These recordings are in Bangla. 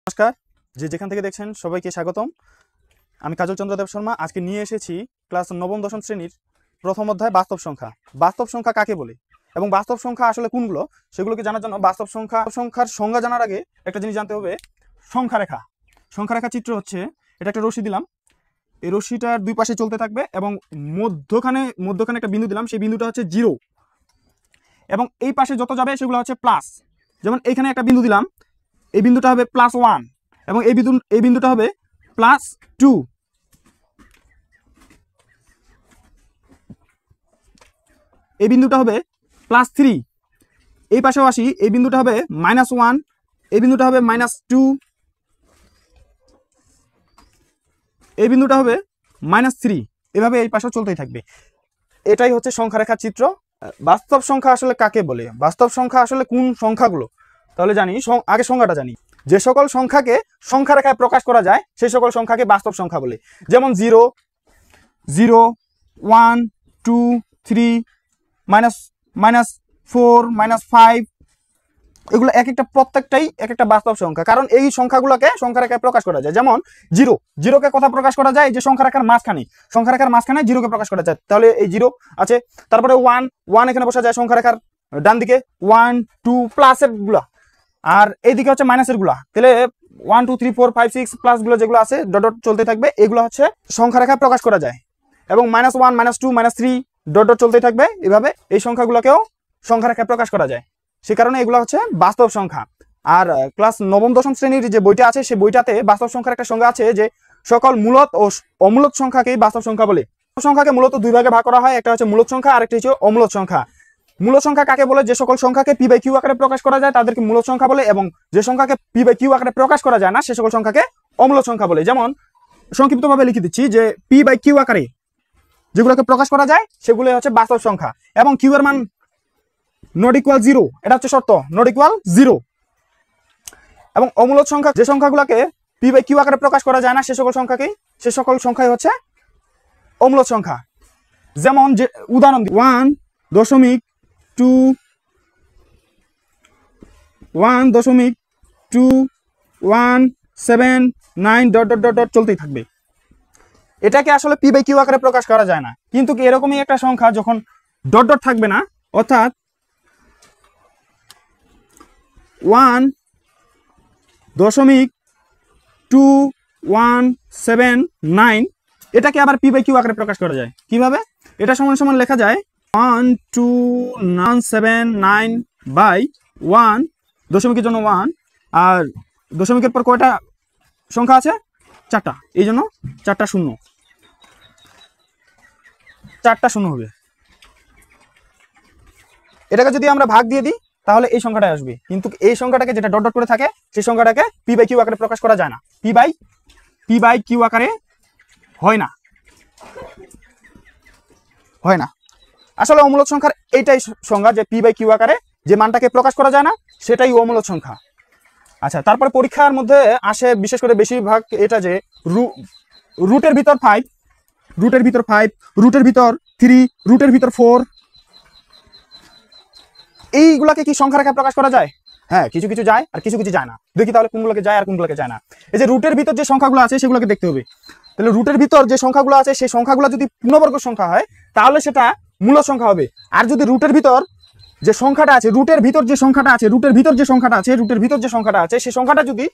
নমস্কার, যেখান থেকে দেখছেন সবাইকে স্বাগতম। আমি কাজল চন্দ্র দেব শর্মা। আজকে নিয়ে এসেছি ক্লাস নবম দশম শ্রেণীর প্রথম অধ্যায় বাস্তব সংখ্যা। বাস্তব সংখ্যা কাকে বলে এবং বাস্তব সংখ্যা আসলে কোনগুলো সেগুলোকে জানার জন্য বাস্তব সংখ্যার সংজ্ঞা জানার আগে একটা জিনিস জানতে হবে, সংখ্যা রেখা। সংখ্যা রেখা চিত্র হচ্ছে, এটা একটা রশ্মি দিলাম, এই রশ্মিটার দুই পাশে চলতে থাকবে এবং মধ্যখানে একটা বিন্দু দিলাম, সেই বিন্দুটা হচ্ছে 0 এবং এই পাশে যত যাবে সেগুলো হচ্ছে প্লাস। যেমন এইখানে একটা বিন্দু দিলাম, এই বিন্দুটা হবে +1 এবং এই বিন্দুটা হবে +2। এই বিন্দুটা হবে +3। এই পাশেও আসি, এই বিন্দুটা হবে -1, এই বিন্দুটা হবে -2, এই বিন্দুটা হবে -3। এভাবে এই পাশেও চলতেই থাকবে। এটাই হচ্ছে সংখ্যা রেখার চিত্র। বাস্তব সংখ্যা আসলে কাকে বলে, বাস্তব সংখ্যা আসলে কোন সংখ্যাগুলো, তাহলে জানি আগে সংজ্ঞাটা জানি। যে সকল সংখ্যাকে সংখ্যা রেখায় প্রকাশ করা যায় সেই সকল সংখ্যাকে বাস্তব সংখ্যা বলে। যেমন 0, 0, 1, 2, 3, -4, -5, এগুলো প্রত্যেকটাই এক একটা বাস্তব সংখ্যা, কারণ এই সংখ্যাগুলোকে সংখ্যা রেখায় প্রকাশ করা যায়। যেমন 0 কে কথা প্রকাশ করা যায়, যে সংখ্যা রেখার মাঝখানে 0 কে প্রকাশ করা যায়, তাহলে এই 0 আছে। তারপরে 1 এখানে বসা যায় সংখ্যা রেখার ডান দিকে, 1, 2 প্লাসের গুলা, আর এইদিকে হচ্ছে মাইনাসের গুলা। তাহলে 1, 2, 3, 4, 5, 6 প্লাস গুলো যেগুলো আছে ডট চলতে থাকবে, এগুলো হচ্ছে সংখ্যা রেখায় প্রকাশ করা যায়। এবং -1, -2, -3 ডট চলতে থাকবে। এভাবে এই সংখ্যাগুলোকেও সংখ্যা রেখায় প্রকাশ করা যায়, সে কারণে এগুলো হচ্ছে বাস্তব সংখ্যা। আর ক্লাস নবম দশম শ্রেণীর যে বইটা আছে, সেই বইটাতে বাস্তব সংখ্যার একটা সংজ্ঞা আছে, যে সকল মূলত ও অমূলত সংখ্যাকেই বাস্তব সংখ্যা বলে। সংখ্যাকে মূলত দুই ভাগে ভাগ করা হয়, একটা হচ্ছে মূলত সংখ্যা, আরেকটা হচ্ছে অমূলত সংখ্যা। মূলত সংখ্যা কাকে বলে? যে সকল সংখ্যাকে p/q আকারে প্রকাশ করা যায় তাদেরকে মূলত সংখ্যা বলে, এবং যে সংখ্যাকে p/q আকারে প্রকাশ করা যায় না সে সকল সংখ্যাকে অমূলত সংখ্যা বলে। যেমন সংক্ষিপ্তভাবে লিখে দিচ্ছি, যে p/q আকারে যেগুলোকে প্রকাশ করা যায় সেগুলো হচ্ছে বাস্তব সংখ্যা, এবং q এর মান ≠0, এটা হচ্ছে শর্ত, ≠0। এবং অমূলত সংখ্যা, যে সংখ্যাগুলোকে p/q আকারে প্রকাশ করা যায় না সে সকল সংখ্যাই হচ্ছে অমূলত সংখ্যা। যেমন যে উদাহরণ 1.2.179 ডট চলতেই থাকবে। এটাকে আসলে p/q আকারে প্রকাশ করা যায় না, কিন্তু এরকমই একটা সংখ্যা যখন ডট থাকবে না, অর্থাৎ 1.2179, এটাকে আবার p/q আকারে প্রকাশ করা যায়। কিভাবে? এটা সমান সমান লেখা যায় 1.2179/1, দশমিকের জন্য 1, আর দশমিকের পর কয়টা সংখ্যা আছে? 4টা, এই জন্য 4টা শূন্য হবে। এটাকে যদি আমরা ভাগ দিয়ে দিই তাহলে এই সংখ্যাটা আসবে, কিন্তু এই সংখ্যাটাকে যেটা ডট করে থাকে সেই সংখ্যাটাকে p/q আকারে প্রকাশ করা যায় না, p/q আকারে হয় না। আসলে অমূলত সংখ্যার এইটাই সংজ্ঞা, যে p/q আকারে যে মানটাকে প্রকাশ করা যায় না সেটাই অমূলত সংখ্যা। আচ্ছা, তারপরে পরীক্ষার মধ্যে আসে বিশেষ করে বেশিরভাগ এটা, যে রুটের ভিতর 5, রুটের ভিতর 3, রুটের ভিতর 4, এইগুলাকে কি সংখ্যা রেখায় প্রকাশ করা যায়? হ্যাঁ, কিছু কিছু যায় আর কিছু কিছু যায় না। দেখি তাহলে কোনগুলোকে যায় আর কোনগুলোকে যায় না। এই যে রুটের ভিতর যে সংখ্যাগুলো আছে সেগুলোকে দেখতে হবে। তাহলে রুটের ভিতর যে সংখ্যাগুলো আছে সেই সংখ্যাগুলো যদি পূর্ণবর্গ সংখ্যা হয় তাহলে সেটা মূলদ সংখ্যা হবে। আর যদি রুটের ভিতর যে সংখ্যাটা আছে সেই সংখ্যাটা যদি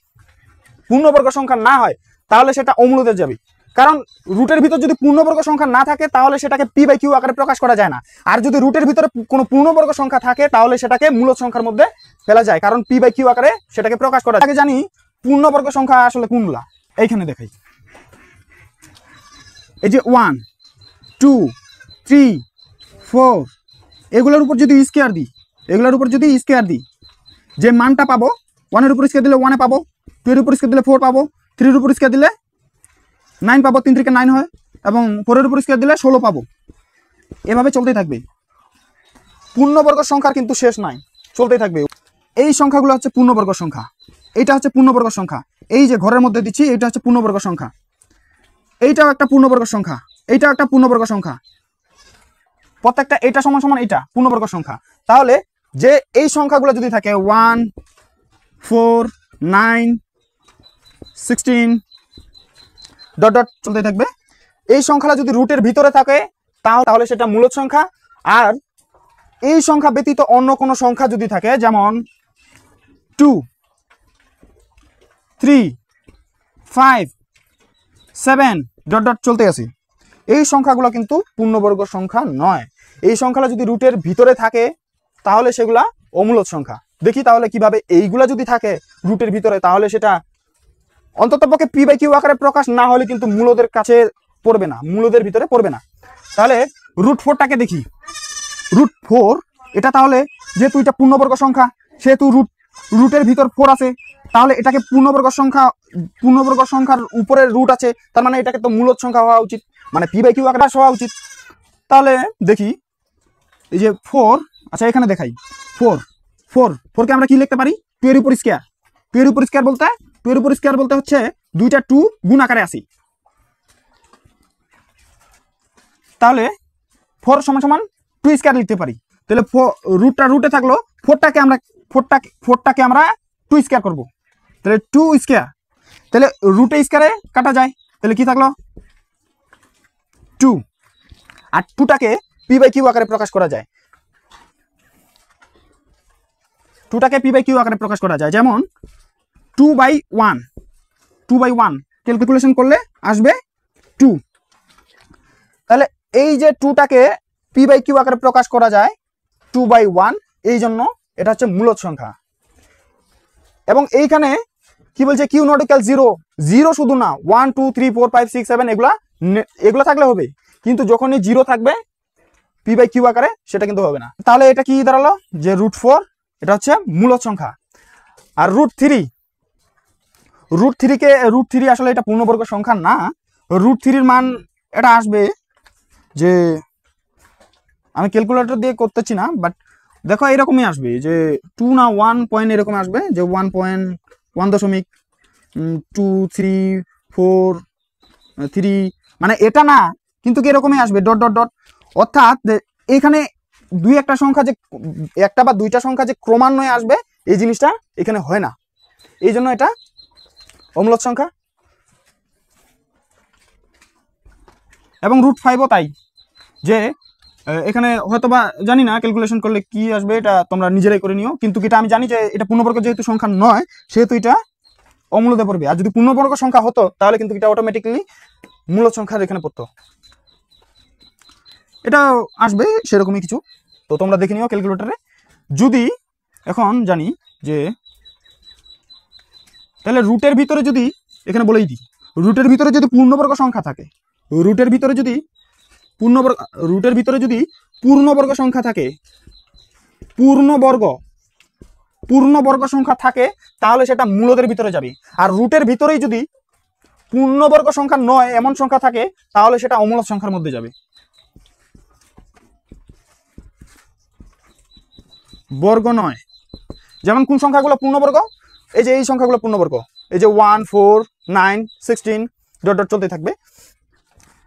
পূর্ণবর্গ সংখ্যা না হয় তাহলে সেটা অমূলদে যাবে। কারণ রুটের ভিতর যদি পূর্ণবর্গ সংখ্যা না থাকে তাহলে সেটাকে p/q আকারে প্রকাশ করা যায় না, আর যদি রুটের ভিতরে কোনো পূর্ণবর্গ সংখ্যা থাকে তাহলে সেটাকে মূলদ সংখ্যার মধ্যে ফেলা যায়, কারণ p/q আকারে সেটাকে প্রকাশ করা যায়। আগে জানি পূর্ণবর্গ সংখ্যা আসলে কোনগুলা, এইখানে দেখাই। এই যে 1, 2, 3, 4, এগুলোর উপর যদি স্কয়ার দিই, যে মানটা পাবো, 1 এর উপর স্কয়ার দিলে 1 এ পাবো, 2 এর উপর স্কয়ার দিলে 4 পাবো, 3 এর উপর স্কয়ার দিলে 9 পাবো, 3 থেকে 9 হয়, এবং 4 এর উপর স্কয়ার দিলে 16 পাবো। এভাবে চলতেই থাকবে। পূর্ণবর্গ সংখ্যার কিন্তু শেষ নাই, চলতেই থাকবে। এই সংখ্যাগুলো হচ্ছে পূর্ণবর্গ সংখ্যা, এইটা হচ্ছে পূর্ণবর্গ সংখ্যা। এই যে ঘরের মধ্যে দিচ্ছি এটা হচ্ছে পূর্ণবর্গ সংখ্যা, এইটাও একটা পূর্ণবর্গ সংখ্যা, এইটাও একটা পূর্ণবর্গ সংখ্যা। প্রত্যেকটা এটা সমান সমান এটা পূর্ণবর্গ সংখ্যা। তাহলে যে এই সংখ্যাগুলো যদি থাকে 1, 4, 9, 16 ডট ডট চলতে থাকবে। এই সংখ্যাটা যদি রুটের ভিতরে থাকে তাহলে সেটা মূলদ সংখ্যা। আর এই সংখ্যা ব্যতীত অন্য কোনো সংখ্যা যদি থাকে, যেমন 2 3 5 7 ডট ডট চলতে আসি, এই সংখ্যাগুলো কিন্তু পূর্ণবর্গ সংখ্যা নয়। এই সংখ্যাটা যদি রুটের ভিতরে থাকে তাহলে সেগুলা অমূলদ সংখ্যা। দেখি তাহলে কিভাবে। এইগুলা যদি থাকে রুটের ভিতরে তাহলে সেটা অন্ততপক্ষে পি বাই কিউ আকারে প্রকাশ না হলে কিন্তু মূলদের কাছে পড়বে না, মূলদের ভিতরে পড়বে না। তাহলে √4টাকে দেখি। √4 এটা তাহলে যেহেতু এটা পূর্ণবর্গ সংখ্যা, সেহেতু রুটের ভিতর 4 আছে, তাহলে এটাকে পূর্ণবর্গ সংখ্যার উপরে রুট আছে, তার মানে এটাকে তো মূলদ সংখ্যা হওয়া উচিত, মানে পি বাই কিউ আকারে হওয়া উচিত। তাহলে দেখি এই যে 4, আচ্ছা এখানে দেখাই 4কে আমরা কি লিখতে পারি? 2 এর উপর স্কয়ার। 2 এর উপর স্কয়ার বলতে হচ্ছে দুইটা 2 গুণ আকারে আসি। তাহলে 4 সমান সমান 2 স্কয়ার লিখতে পারি। তাহলে রুটে থাকলো 4টাকে আমরা 2 স্কয়ার করব। তাহলে 2 স্কয়ার, তাহলে রুটে স্কয়ারে কাটা যায়, তাহলে কি থাকলো 2। আর 2টাকে পি বাই কিউ আকারে প্রকাশ করা যায়। 2টাকে পি বাই কিউ আকারে প্রকাশ করা যায়, যেমন 2/1 ক্যালকুলেশন করলে আসবে 2। তাহলে এই যে 2টাকে পি বাই কিউ আকারে প্রকাশ করা যায় 2/1, এই জন্য এটা হচ্ছে মূলদ সংখ্যা। এবং এইখানে কি বলছে? কিউ নট ইকুয়াল 0 শুধু না, 1 2 3 4 5 6 7 এগুলা থাকলে হবে, কিন্তু যখনই 0 থাকবে পি বাই কিউ আকারে সেটা কিন্তু হবে না। তাহলে এটা কি দাঁড়ালো যে √4 এটা হচ্ছে মূলদ সংখ্যা। আর √3 আসলে এটা পূর্ণবর্গ সংখ্যা না। √3 মান এটা আসবে যে, আমি ক্যালকুলেটর দিয়ে করতেছি না, বাট দেখো এরকমই আসবে যে 2 না 1 পয়েন্ট এরকম আসবে, যে 1.1.234 মানে এটা না, কিন্তু কি এরকমই আসবে ডট ডট ডট। অর্থাৎ এখানে একটা সংখ্যা যে একটা বা দুইটা সংখ্যা যে ক্রমান্বয়ে আসবে এই জিনিসটা এখানে হয় না, এই জন্য এটা অমূলদ সংখ্যা। এবং √5ও তাই, যে এখানে হয়তোবা জানি না ক্যালকুলেশন করলে কি আসবে, এটা তোমরা নিজেরাই করে নিও, কিন্তু এটা আমি জানি যে এটা পূর্ণবর্গ যেহেতু সংখ্যা নয় সেহেতু এটা অমূলদে পড়বে। আর যদি পূর্ণবর্গ সংখ্যা হতো তাহলে কিন্তু এটা অটোমেটিক্যালি মূলদ সংখ্যার এখানে পড়তো, এটা আসবে সেরকমই কিছু। তো তোমরা দেখে নিও ক্যালকুলেটরে। যদি এখন জানি যে, তাহলে রুটের ভিতরে যদি, এখানে বলেই দিই, রুটের ভিতরে যদি পূর্ণবর্গ সংখ্যা থাকে, রুটের ভিতরে যদি পূর্ণবর্গ সংখ্যা থাকে, পূর্ণবর্গ সংখ্যা থাকে তাহলে সেটা মূলদের ভিতরে যাবে। আর রুটের ভিতরেই যদি পূর্ণবর্গ সংখ্যা নয় এমন সংখ্যা থাকে তাহলে সেটা অমূলদ সংখ্যার মধ্যে যাবে। বর্গ নয়, যেমন কোন সংখ্যাগুলো পূর্ণবর্গ? এই যে এই সংখ্যাগুলো পূর্ণবর্গ, এই যে 1 4 9 16 ডট ডট চলতে থাকবে।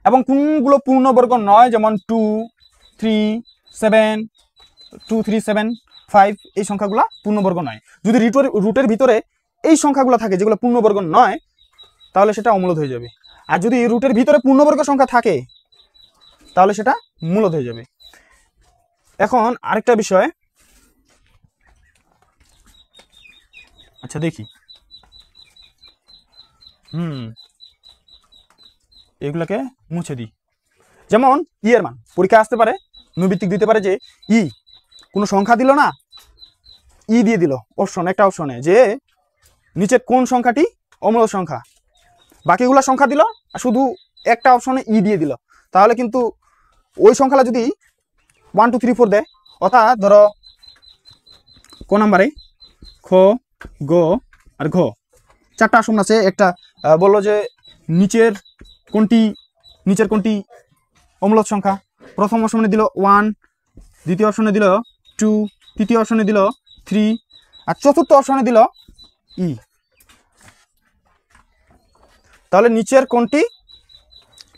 এবং কোনগুলো পূর্ণবর্গ নয়, যেমন 2 3 7 2 3 7 5 এই সংখ্যাগুলো পূর্ণবর্গ নয়। যদি রুটের ভিতরে এই সংখ্যাগুলো থাকে যেগুলো পূর্ণবর্গ নয় তাহলে সেটা অমূলদ হয়ে যাবে। আর যদি রুটের ভিতরে পূর্ণবর্গ সংখ্যা থাকে তাহলে সেটা মূলদ হয়ে যাবে। এখন আরেকটা বিষয়, আচ্ছা দেখি, এগুলোকে মুছে দিই। যেমন এর মান পরীক্ষা আসতে পারে, নৈবিত্তিক দিতে পারে যে কোনো সংখ্যা দিল না, দিয়ে দিল একটা অপশনে যে নিচে কোন সংখ্যাটি অমূলদ সংখ্যা, বাকিগুলো সংখ্যা দিল আর শুধু একটা অপশনে দিয়ে দিল, তাহলে কিন্তু ওই সংখ্যাটা যদি 1 2 3 4 দেয়, অর্থাৎ ধরো ক নাম্বারে খ গ আর ঘ 4টা আসন আছে, একটা বললো যে নিচের কোনটি অমূলদ সংখ্যা। প্রথম অপশনে দিল 1, দ্বিতীয় অপশনে দিল 2, তৃতীয় অপশনে দিল 3 আর চতুর্থ অপশনে দিল ই। তাহলে নিচের কোনটি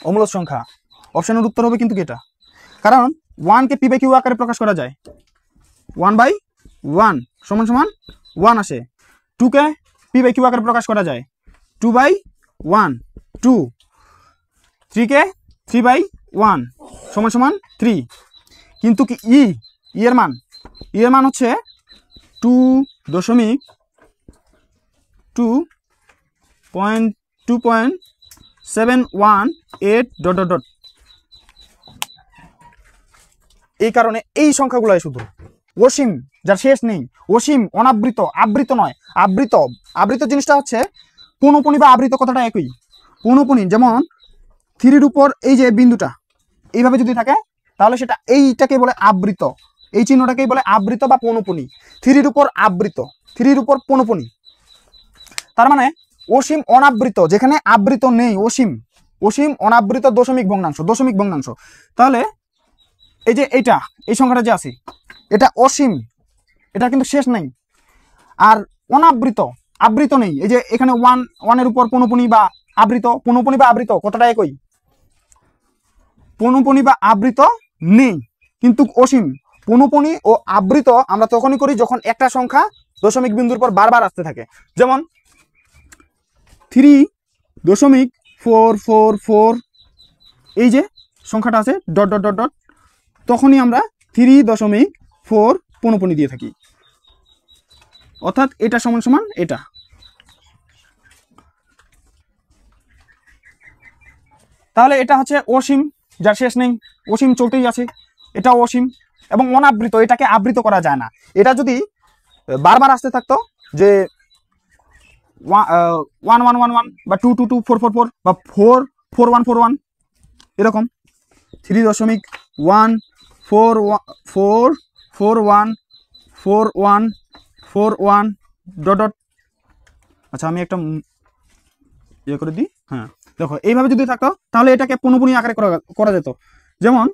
অমূলদ সংখ্যা? অপশনের উত্তর হবে কিন্তু এটা, কারণ 1কে পি বাই কিউ আকারে প্রকাশ করা যায়, 1/1 সমান সমান 1 আসে। 2কে পি বাই কিউ আকারে প্রকাশ করা যায়, 2 2/1 2 3 কে 3/1 সমান সমান 3 কিন্তু কি এর মান হচ্ছে 2.718 ... এই কারণে এই সংখ্যাগুলো শুধু অসীম, যার শেষ নেই। অসীম, অনাবৃত, আবৃত নয়। আবৃত জিনিসটা হচ্ছে পৌনঃপুনী বা আবৃত কথাটা একই। পৌনঃপুনী যেমন 3-র উপর এই যে বিন্দুটা এইভাবে যদি থাকে তাহলে সেটা এইটাকে বলে আবৃত, এই চিহ্নটাকেই বলে আবৃত বা পৌনঃপুনী। 3-র উপর আবৃত, 3-র উপর পৌনঃপুনী। তার মানে অসীম অনাবৃত, যেখানে আবৃত নেই অসীম অনাবৃত দশমিক ভগ্নাংশ। তাহলে এই যে এই সংখ্যাটা যে আছে এটা অসীম, এটা কিন্তু শেষ নেই। আর আবৃত নেই, এই যে এখানে 1-এর উপর পৌনঃপুনী বা আবৃত কতটা একই। পৌনঃপুনী বা আবৃত নেই কিন্তু অসীম। পৌনঃপুনী ও আবৃত আমরা তখনই করি যখন একটা সংখ্যা দশমিক বিন্দুর পর বারবার আসতে থাকে। যেমন 3.444 এই যে সংখ্যাটা আছে ... তখনই আমরা 3.4 পৌনঃপুনী দিয়ে থাকি, অর্থাৎ এটা সমান সমান এটা। তাহলে এটা হচ্ছে অসীম, যার শেষ নেই, অসীম চলতেই আছে। এটা অসীম এবং অনাবৃত, এটাকে আবৃত করা যায় না। এটা যদি বারবার আসতে থাকতো যে 1-1-1-1 বা 2-2-2-4-4-4 বা 4-4-1-4-1 এরকম 3.4414141 ... আচ্ছা আমি একটা ইয়ে করে দিই। হ্যাঁ দেখো, এইভাবে যদি থাকতো তাহলে এটাকে পৌনঃপুনী আকারে করা যেত। যেমন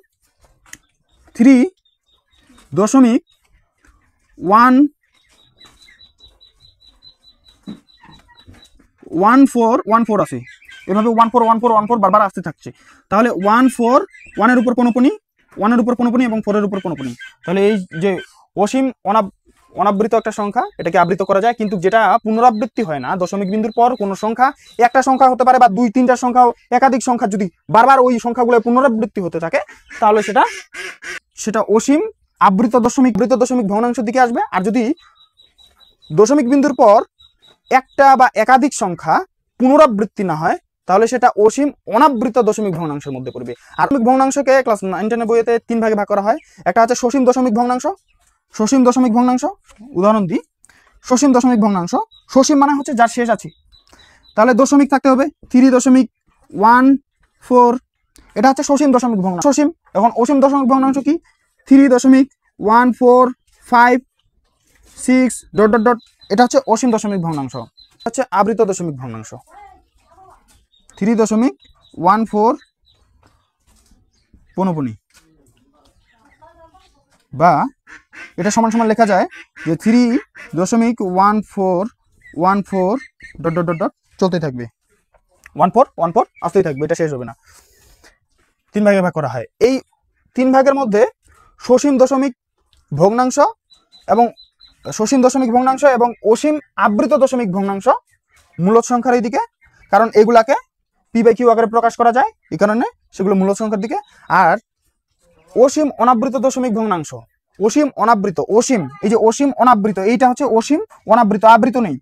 3.1414 আছে, এভাবে 141414 বারবার আসতে থাকছে। তাহলে 1-4-1-এর উপর পৌনঃপুনী, 1-এর উপর পৌনঃপুনী এবং 4-এর উপর পৌনঃপুনী। তাহলে এই যে অসীম অনাবৃত একটা সংখ্যা, এটাকে আবৃত করা যায়। কিন্তু যেটা পুনরাবৃত্তি হয় না, দশমিক বিন্দুর পর কোনো সংখ্যা, একটা সংখ্যা হতে পারে বা 2-3টা সংখ্যা, একাধিক সংখ্যা যদি বারবার ওই সংখ্যাগুলো পুনরাবৃত্তি হতে থাকে তাহলে সেটা অসীম আবৃত দশমিক ভগ্নাংশের দিকে আসবে। আর যদি দশমিক বিন্দুর পর একটা বা একাধিক সংখ্যা পুনরাবৃত্তি না হয় তাহলে সেটা অসীম অনাবৃত দশমিক ভগ্নাংশের মধ্যে পড়বে। আর ভগ্নাংশকে ক্লাস 9-10 বইতে 3 ভাগে ভাগ করা হয়। একটা হচ্ছে সসীম দশমিক ভগ্নাংশ। উদাহরণ দিই, সসীম দশমিক ভগ্নাংশ, সসীম মানে হচ্ছে যার শেষ আছে। তাহলে দশমিক থাকতে হবে 3.14, এটা হচ্ছে সসীম দশমিক ভগ্নাংশ। সসীম। এখন অসীম দশমিক ভগ্নাংশ কি? 3.1456 ... এটা হচ্ছে অসীম দশমিক ভগ্নাংশ। হচ্ছে আবৃত দশমিক ভগ্নাংশ 3.14 পৌনঃপুনী, বা এটা সমান সমান লেখা যায় যে 3.1414 ... চলতে থাকবে, 14 আসতেই থাকবে, এটা শেষ হবে না। 3 ভাগে ভাগ করা হয়। এই 3 ভাগের মধ্যে সসীম দশমিক ভগ্নাংশ এবং অসীম আবৃত দশমিক ভগ্নাংশ মূলদ সংখ্যার এই দিকে, কারণ এগুলাকে p/q আকারে প্রকাশ করা যায়, এই কারণে সেগুলো মূলদ সংখ্যার দিকে। আর অসীম অনাবৃত দশমিক ভগ্নাংশ, এই যে অসীম অনাবৃত, এইটা হচ্ছে অসীম অনাবৃত, আবৃত নেই।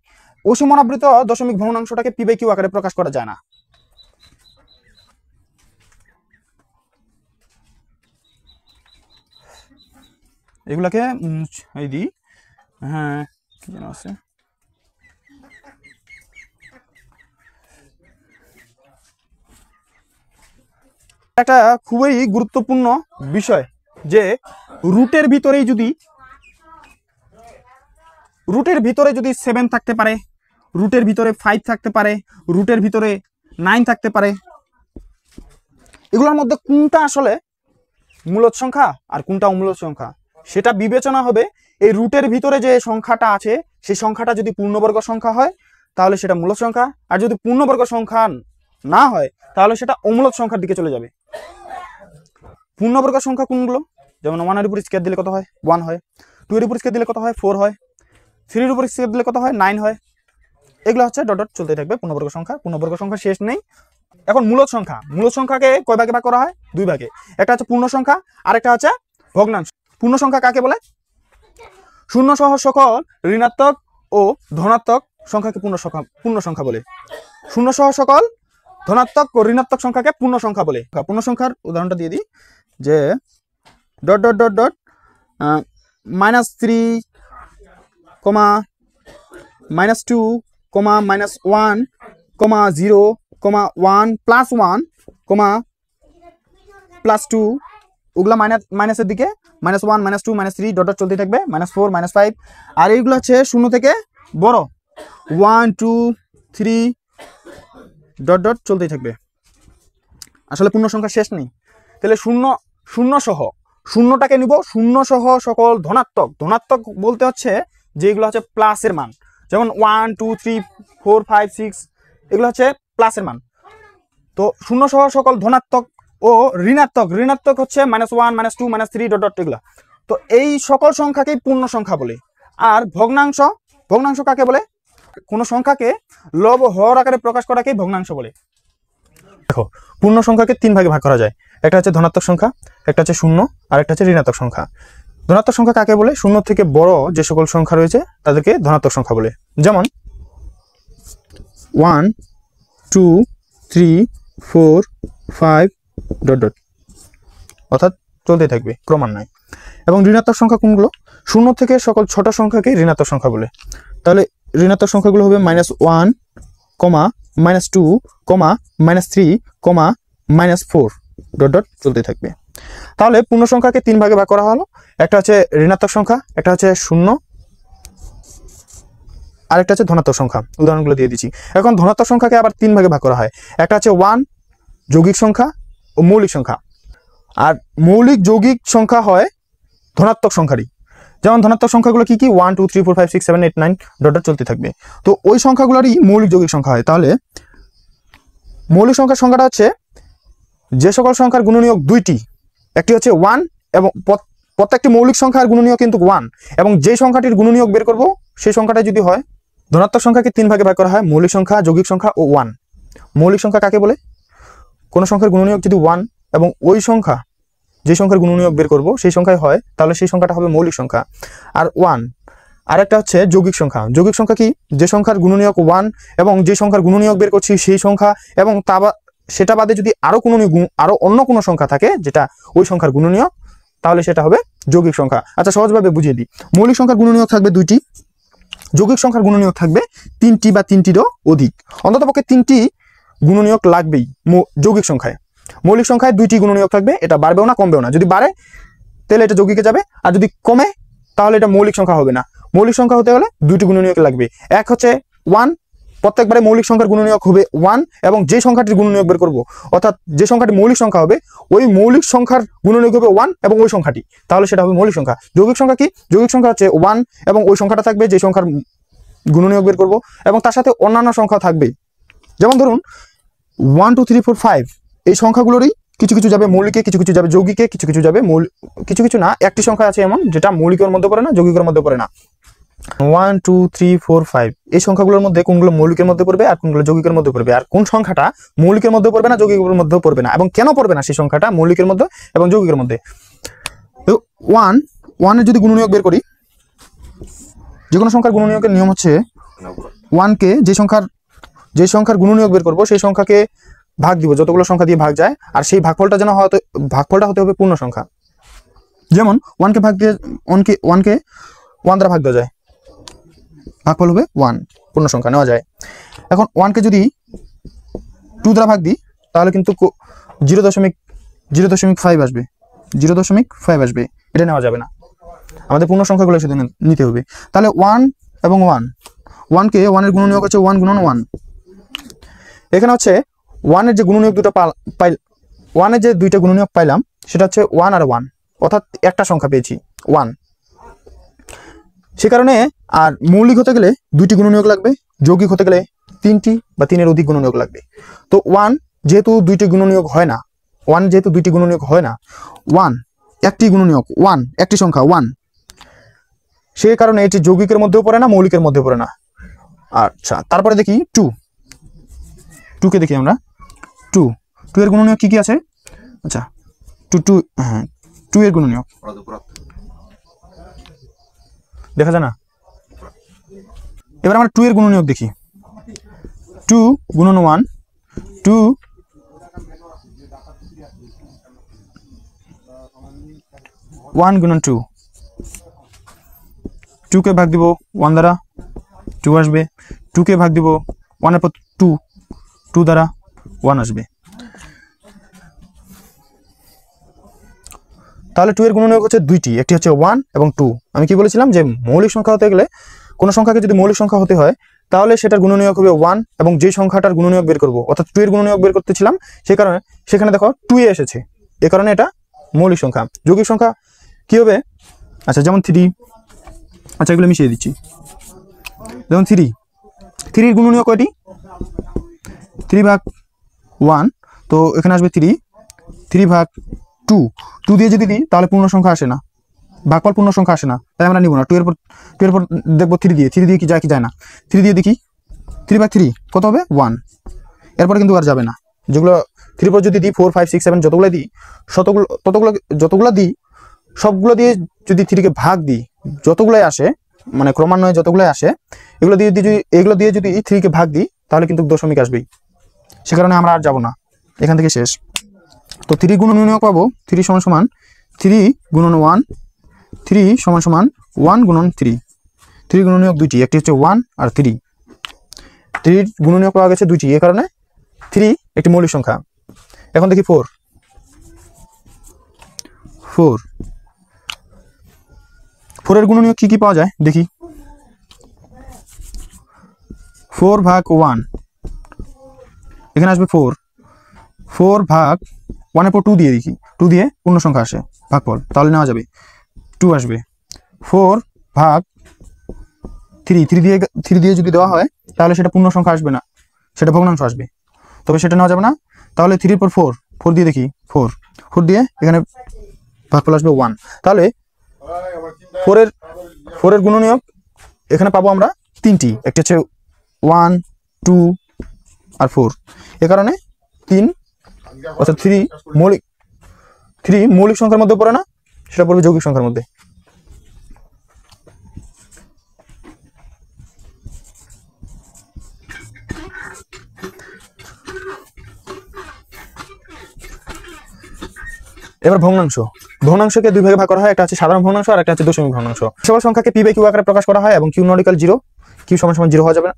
অসীম অনাবৃত দশমিক ভগ্নাংশটাকে p/q আকারে প্রকাশ করা যায় না। এগুলাকে এই দিই। হ্যাঁ কি যেন আছে, একটা খুবই গুরুত্বপূর্ণ বিষয় যে রুটের ভিতরে যদি 7 থাকতে পারে, রুটের ভিতরে 5 থাকতে পারে, রুটের ভিতরে 9 থাকতে পারে, এগুলোর মধ্যে কোনটা আসলে মূলদ সংখ্যা আর কোনটা অমূলদ সংখ্যা সেটা বিবেচনা হবে এই রুটের ভিতরে যে সংখ্যাটা আছে সেই সংখ্যাটা যদি পূর্ণবর্গ সংখ্যা হয় তাহলে সেটা মূলদ সংখ্যা, আর যদি পূর্ণবর্গ সংখ্যা না হয় তাহলে সেটা অমূলদ সংখ্যার দিকে চলে যাবে। পূর্ণবর্গ সংখ্যা কোনগুলো? যেমন 1-এর উপর স্কয়ার দিলে কত হয়? 1 হয়। 2-এর উপর স্কয়ার দিলে কত হয়? 4 হয়। 3-এর উপর স্কয়ার দিলে কত হয়? 9 হয়। এগুলো হচ্ছে ডট ডট চলতে থাকবে পূর্ণবর্গ সংখ্যা। পূর্ণবর্গ সংখ্যা শেষ নেই। এখন মূলদ সংখ্যা, মূলদ সংখ্যাকে কয় ভাগে ভাগ করা হয়? দুই ভাগে। একটা হচ্ছে পূর্ণ সংখ্যা আর একটা হচ্ছে ভগ্নাংশ। পূর্ণ সংখ্যা কাকে বলে? শূন্য সহ সকল ঋণাত্মক ও ধনাত্মক সংখ্যাকে পূর্ণ সংখ্যা বলে। শূন্য সহ সকল ধনাত্মক ও ঋণাত্মক সংখ্যাকে পূর্ণ সংখ্যা বলে। পূর্ণ সংখ্যার উদাহরণটা দিয়ে দিই, যে ডট ডট ডট ডট -3, -2, -1, -0, -1, +1, +2, ওগুলা মাইনাসের দিকে, -1, -2, -3 ডট ডট চলতে থাকবে, -4, -5। আর এইগুলো হচ্ছে শূন্য থেকে বড়, 1, 2, 3 ডট ডট চলতেই থাকবে। আসলে পূর্ণ সংখ্যা শেষ নেই। তাহলে শূন্য সহ, শূন্যটাকে নিব শূন্য সহ সকল ধনাত্মক। ধনাত্মক বলতে হচ্ছে যেগুলো হচ্ছে প্লাসের মান, যেমন 1, 2, 3, 4, 5, 6 এগুলো হচ্ছে প্লাসের মান। তো শূন্য সহ সকল ধনাত্মক ও ঋণাত্মক, ঋণাত্মক হচ্ছে -1, -2, -3 ডট ডট এগুলো। তো এই সকল সংখ্যাকেই পূর্ণ সংখ্যা বলে। আর ভগ্নাংশ, ভগ্নাংশ কাকে বলে? কোন সংখ্যাকে লব ও হর আকারে প্রকাশ করাকেই ভগ্নাংশ বলে। দেখো, পূর্ণ সংখ্যাকে তিন ভাগে ভাগ করা যায়। একটা হচ্ছে ধনাত্মক সংখ্যা, একটা হচ্ছে শূন্য, আর একটা হচ্ছে ঋণাত্মক সংখ্যা। ধনাত্মক সংখ্যা কাকে বলে? শূন্য থেকে বড় যে সকল সংখ্যা রয়েছে তাদেরকে ধনাত্মক সংখ্যা বলে। যেমন 1, 2, 3, 4, 5 ডট ডট, অর্থাৎ চলতে থাকবে ক্রমান্বয়ে। এবং ঋণাত্মক সংখ্যা কোনগুলো? শূন্য থেকে সকল ছোট সংখ্যাকে ঋণাত্মক সংখ্যা বলে। তাহলে ঋণাত্মক সংখ্যাগুলো হবে -1, -2, -3, -4 ডট ডট চলতে থাকবে। তাহলে পূর্ণ সংখ্যাকে তিন ভাগে ভাগ করা হলো। একটা হচ্ছে ঋণাত্মক সংখ্যা, একটা হচ্ছে শূন্য, আর একটা হচ্ছে ধনাত্মক সংখ্যা। উদাহরণগুলো দিয়ে দিচ্ছি। এখন ধনাত্মক সংখ্যাকে আবার তিন ভাগে ভাগ করা হয়। একটা হচ্ছে 1 যৌগিক সংখ্যা ও মৌলিক সংখ্যা। আর মৌলিক যৌগিক সংখ্যা হয় ধনাত্মক সংখ্যারই। যেমন ধনাত্মক সংখ্যাগুলো কি কি? 1, 2, 3, 4, 5, 6, 7, 8, 9 ডট ডট চলতে থাকবে। তো ওই সংখ্যাগুলোরই মৌলিক যৌগিক সংখ্যা হয়। তাহলে মৌলিক সংখ্যার সংখ্যাটা হচ্ছে যে সকল সংখ্যার গুণনীয়ক দুইটি, একটি হচ্ছে 1, এবং প্রত্যেকটি মৌলিক সংখ্যার গুণনীয়ক কিন্তু 1, এবং যে সংখ্যাটির গুণনীয়ক বের করব সেই সংখ্যাটা যদি হয়। ধনাত্মক সংখ্যাকে তিন ভাগে ভাগ করা হয়: মৌলিক সংখ্যা, যৌগিক সংখ্যা ও 1। মৌলিক সংখ্যা কাকে বলে? কোন সংখ্যার গুণনীয়ক যদি 1 এবং ওই সংখ্যা যে সংখ্যার গুণনীয়ক বের করব সেই সংখ্যায় হয়, তাহলে সেই সংখ্যাটা হবে মৌলিক সংখ্যা। আর 1 আরেকটা হচ্ছে যৌগিক সংখ্যা। যৌগিক সংখ্যা কি? যে সংখ্যার গুণনীয়ক 1 এবং যে সংখ্যার গুণনীয়ক বের করছি সেই সংখ্যা, এবং সেটা বাদে যদি আরো অন্য কোনো সংখ্যা থাকে যেটা ওই সংখ্যার গুণনীয়ক, তাহলে সেটা হবে যৌগিক সংখ্যা। আচ্ছা, সহজভাবে বুঝিয়ে দিই। মৌলিক সংখ্যার গুণনীয়ক থাকবে দুইটি, যৌগিক সংখ্যার গুণনীয়ক থাকবে তিনটি বা তিনটিরও অধিক। অন্ততপক্ষে তিনটি গুণনীয়ক লাগবেই যৌগিক সংখ্যায়। মৌলিক সংখ্যায় দুইটি গুণনীয়ক থাকবে, এটা বাড়বেও না কমবেও না। যদি বাড়ে তাহলে এটা যৌগিকে যাবে, আর যদি কমে তাহলে এটা মৌলিক সংখ্যা হবে না। মৌলিক সংখ্যা হতে গেলে দুইটি গুণনীয়ক লাগবে। এক হচ্ছে 1, প্রত্যেকবারে মৌলিক সংখ্যার গুণনীয়ক হবে 1, এবং যে সংখ্যাটির গুণনীয়ক বের করব, অর্থাৎ যে সংখ্যাটি মৌলিক সংখ্যা হবে ওই মৌলিক সংখ্যার গুণনীয়ক হবে 1 এবং ওই সংখ্যাটি, তাহলে সেটা হবে মৌলিক সংখ্যা। যৌগিক সংখ্যা কি? যৌগিক সংখ্যা হচ্ছে 1 এবং ওই সংখ্যাটা থাকবে যে সংখ্যার গুণনীয়ক বের করব, এবং তার সাথে অন্যান্য সংখ্যা থাকবে। যেমন ধরুন 1, 2, 3, 4, 5 এই সংখ্যাগুলোরই কিছু কিছু যাবে মৌলিকে, কিছু কিছু যাবে যৌগিকে, কিছু কিছু যাবে কিছু কিছু না, একটি সংখ্যা আছে এমন যেটা মৌলিকের মধ্যে পড়ে না, যৌগিকের মধ্যে পড়ে না। 1, 2, 3, 4, 5 এই সংখ্যাগুলোর মধ্যে কোনগুলো মৌলিকের মধ্যে পড়বে আর কোনগুলো যৌগিকের মধ্যে পড়বে, আর কোন সংখ্যাটা মৌলিকের মধ্যে পড়বে না, যৌগিকের মধ্যে পড়বে না, এবং কেন পড়বে না সেই সংখ্যাটা মৌলিকের মধ্যে এবং যৌগিকের মধ্যে। তো 1 এর যদি গুণনীয়ক বের করি, যে কোনো সংখ্যার গুণনীয়কের নিয়ম হচ্ছে 1 কে যে সংখ্যার গুণনীয়ক বের করব সেই সংখ্যাকে ভাগ দিব, যতগুলো সংখ্যা দিয়ে ভাগ যায়, আর সেই ভাগফলটা যেন ভাগফলটা হতে হবে পূর্ণ সংখ্যা। যেমন 1 কে 1 দ্বারা ভাগ দেওয়া যায়, ভাগফল হবে 1, পূর্ণ সংখ্যা নেওয়া যায়। এখন 1 কে যদি 2 দ্বারা ভাগ দিই তাহলে কিন্তু 0.5 আসবে, 0.5 আসবে, এটা নেওয়া যাবে না। আমাদের পূর্ণ সংখ্যাগুলো শুধু নিতে হবে। তাহলে 1 এবং 1 কে 1 এর গুণনীয়ক হচ্ছে 1 গুণন 1। এখানে হচ্ছে 1 এর যে গুণনীয়ক দুটো 1 এর যে দুইটা গুণনীয়ক পাইলাম সেটা হচ্ছে 1 আর 1, অর্থাৎ একটা সংখ্যা পেয়েছি 1। সে কারণে আর মৌলিক হতে গেলে দুইটি গুণনীয়ক লাগবে, যৌগিক হতে গেলে তিনটি বা তিনের অধিক গুণনীয়ক লাগবে। তো 1 যেহেতু দুইটি গুণনীয়ক হয় না, 1 একটি গুণনীয়ক 1, একটি সংখ্যা 1, সেই কারণে এটি যৌগিকের মধ্যেও পড়ে না, মৌলিকের মধ্যে পড়ে না। আচ্ছা, তারপরে দেখি 2 কে দেখি আমরা 2 এর গুণনীয়ক কি কি আছে? আচ্ছা 2 হ্যাঁ 2 এর গুণনীয়ক দেখা যায় না। এবার আমরা 2 এর গুণনীয়ক দেখি। 2 গুণন 1 2 1 গুণন 2 2 কে ভাগ দিব 1 দ্বারা 2 আসবে। 2 কে ভাগ দিব 1 এর পর 2 দ্বারা 1 আসবে। তাহলে 2 এর গুণনীয়ক হচ্ছে দুইটি, একটি হচ্ছে 1 এবং 2। আমি কি বলেছিলাম যে মৌলিক সংখ্যা হতে গেলে কোনো সংখ্যাকে যদি মৌলিক সংখ্যা হতে হয় তাহলে সেটার গুণনীয়ক হবে 1 এবং যেই সংখ্যাটার গুণনীয়ক বের করব অর্থাৎ 2 এর গুণনীয়ক বের করতেছিলাম সেই কারণে সেখানে দেখো 2 এ এসেছে, এই কারণে এটা মৌলিক সংখ্যা। যৌগিক সংখ্যা কি হবে? আচ্ছা যেমন 3, আচ্ছা এগুলো মিশিয়ে দিচ্ছি। যেমন 3 এর গুণনীয়ক কয়টি? 3 ভাগ 1, তো এখানে আসবে 3 ভাগ 2 দিয়ে যদি দিই তাহলে পূর্ণ সংখ্যা আসে না, ভাগফল পূর্ণ সংখ্যা আসে না, তাই আমরা নিব না। 2 এর পর দেখবো 3 দিয়ে কি যায় না। 3 দিয়ে দেখি 3 ভাগ 3 কত হবে? 1। এরপরে কিন্তু আর যাবে না। যেগুলো 3 পর যদি দিই 4 5 6 7 যতগুলো দিই যতগুলো দিই সবগুলো দিয়ে যদি 3 কে ভাগ দিই যতগুলাই আসে, মানে ক্রমান্বয়ে যতগুলাই আসে, এগুলো দিয়ে যদি 3 কে ভাগ দিই তাহলে কিন্তু দশমিক আসবেই। সে কারণে আমরা আর যাব না, এখান থেকে শেষ। তো 3 গুণনীয়ক পাবো 3 সমান সমান 3 গুণন 1 3 সমান সমান 1 গুণন 3। 3 গুণনীয়ক দুইটি, একটি হচ্ছে 1 আর 3। 3 গুণনীয়ক পাওয়া গেছে দুইটি, এই কারণে 3 একটি মৌলিক সংখ্যা। এখন দেখি 4 এর গুণনীয়ক কি কি পাওয়া যায় দেখি। 4 ভাগ 1, এখানে আসবে 4 ভাগ 1 এর পর 2 দিয়ে দেখি, 2 দিয়ে পূর্ণ সংখ্যা আসে ভাগফল, তাহলে নেওয়া যাবে 2 আসবে। 4 ভাগ 3 দিয়ে যদি দেওয়া হয় তাহলে সেটা পূর্ণ সংখ্যা আসবে না, সেটা ভগ্নাংশ আসবে, তবে সেটা নেওয়া যাবে না। তাহলে 3 এর পর 4 দিয়ে দেখি 4 দিয়ে এখানে ভাগফল আসবে 1। তাহলে 4 এর গুণনীয়ক এখানে পাবো আমরা তিনটি, একটি হচ্ছে 1 2 আর 4। এ কারণে 3 অর্থাৎ 3 মৌলিক সংখ্যার মধ্যে পড়ে না, সেটা পড়বে যৌগিক সংখ্যার মধ্যে। এবার ভগ্নাংশকে দুই ভাগে ভাগ করা হয়, একটা হচ্ছে সাধারণ ভগ্নাংশ আর একটা হচ্ছে দশমিক ভগ্নাংশ। সকল সংখ্যাকে পি বাই কিউ আকারে প্রকাশ করা হয় এবং কিউ নডিক্যাল 0, কিউ সমান সমান 0 হওয়া যাবে না,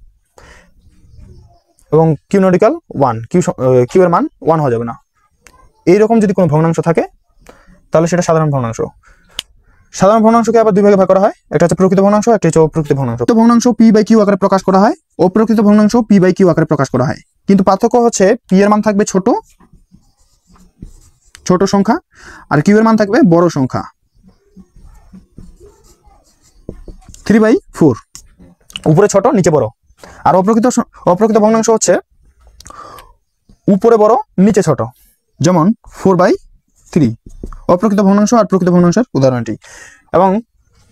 এবং কিউ নডিক্যাল 1, কিউ এর মান 1 হওয়া যাবে না। এইরকম যদি কোনো ভগ্নাংশ থাকে তাহলে সেটা সাধারণ ভগ্নাংশ। সাধারণ ভগ্নাংশকে আবার দুই ভাগে ভাগ করা হয়, একটা হচ্ছে প্রকৃত ভগ্নাংশ, একটা হচ্ছে অপ্রকৃত ভগ্নাংশ। ভগ্নাংশ পি বাই কিউ আকারে প্রকাশ করা হয়, অপ্রকৃত ভগ্নাংশ পি বাই কিউ আকারে প্রকাশ করা হয়, কিন্তু পার্থক্য হচ্ছে পি এর মান থাকবে ছোট সংখ্যা আর কিউ এর মান থাকবে বড় সংখ্যা। 3/4 উপরে ছোট নিচে বড়। আর অপ্রকৃত ভগ্নাংশ হচ্ছে উপরে বড় নিচে ছোট, যেমন 4/3। অপ্রকৃত ভগ্নাংশ আর প্রকৃত ভগ্নাংশের উদাহরণটি। এবং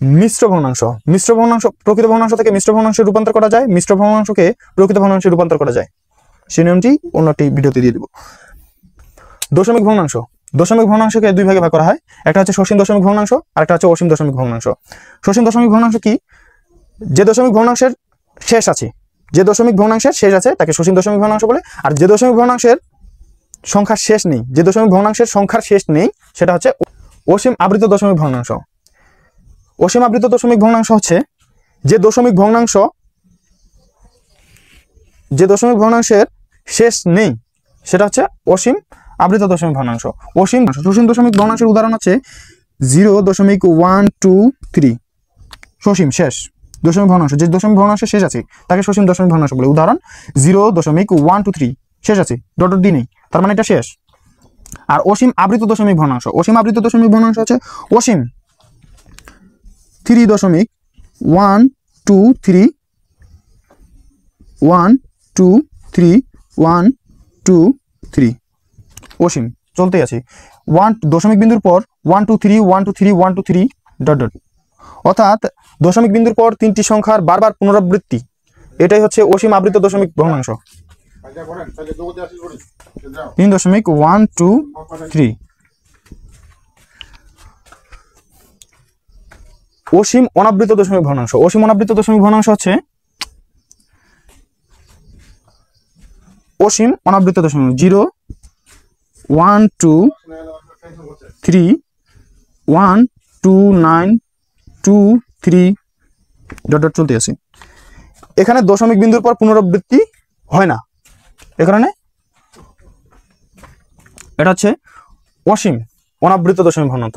মিশ্র ভগ্নাংশ প্রকৃত ভগ্নাংশ থেকে মিশ্র ভগ্নাংশে রূপান্তর করা যায়, মিশ্র ভগ্নাংশকে প্রকৃত ভগ্নাংশে রূপান্তর করা যায়, সেই নিয়মটি অন্য একটি ভিডিওতে দিয়ে দেব। দশমিক ভগ্নাংশকে দুই ভাগে ভাগ করা হয়, একটা হচ্ছে সসীম দশমিক ভগ্নাংশ আর একটা হচ্ছে অসীম দশমিক ভগ্নাংশ। সসীম দশমিক ভগ্নাংশ কি? যে দশমিক ভগ্নাংশের শেষ আছে তাকে সসীম দশমিক ভগ্নাংশ বলে, আর যে দশমিক ভগ্নাংশের সংখ্যার শেষ নেই সেটা হচ্ছে অসীম আবৃত দশমিক ভগ্নাংশ। অসীম আবৃত দশমিক ভগ্নাংশ হচ্ছে যে দশমিক ভগ্নাংশের শেষ নেই সেটা হচ্ছে অসীম আবৃত দশমিক ভগ্নাংশ। সসীম দশমিক ভগ্নাংশের উদাহরণ হচ্ছে 0.123। সসীম শেষ দশমিক ভগ্নাংশ, যে দশমিক ভগ্নাংশের শেষ আছে তাকে সসীম দশমিক ভগ্নাংশ বলে। উদাহরণ 0.123 শেষ আছে, ডট ডি নেই, তার মানে এটা শেষ। আর অসীম আবৃত দশমিক ভগ্নাংশ হচ্ছে অসীম 3.123 অসীম চলতেই আছে, দশমিক বিন্দুর পর 1 2 3 1 2 3 1 2 3 ডট ডট, অর্থাৎ দশমিক বিন্দুর পর তিনটি সংখ্যার বারবার পুনরাবৃত্তি, এটাই হচ্ছে অসীম আবৃত দশমিক ভগ্নাংশ। 3.123। অসীম অনাবৃত দশমিক ভগ্নাংশ। অসীম অনাবৃত দশমিক ভগ্নাংশ হচ্ছে অসীম অনাবৃত দশমিক 0 1 2 3 1 2 9 2 3 ডট ডট চলতে আছে। এখানে দশমিক বিন্দুর পর পুনরাবৃত্তি হয় না, এ কারণে এটা হচ্ছে অসীম অনাবৃত দশমিক ভগ্নাংশ।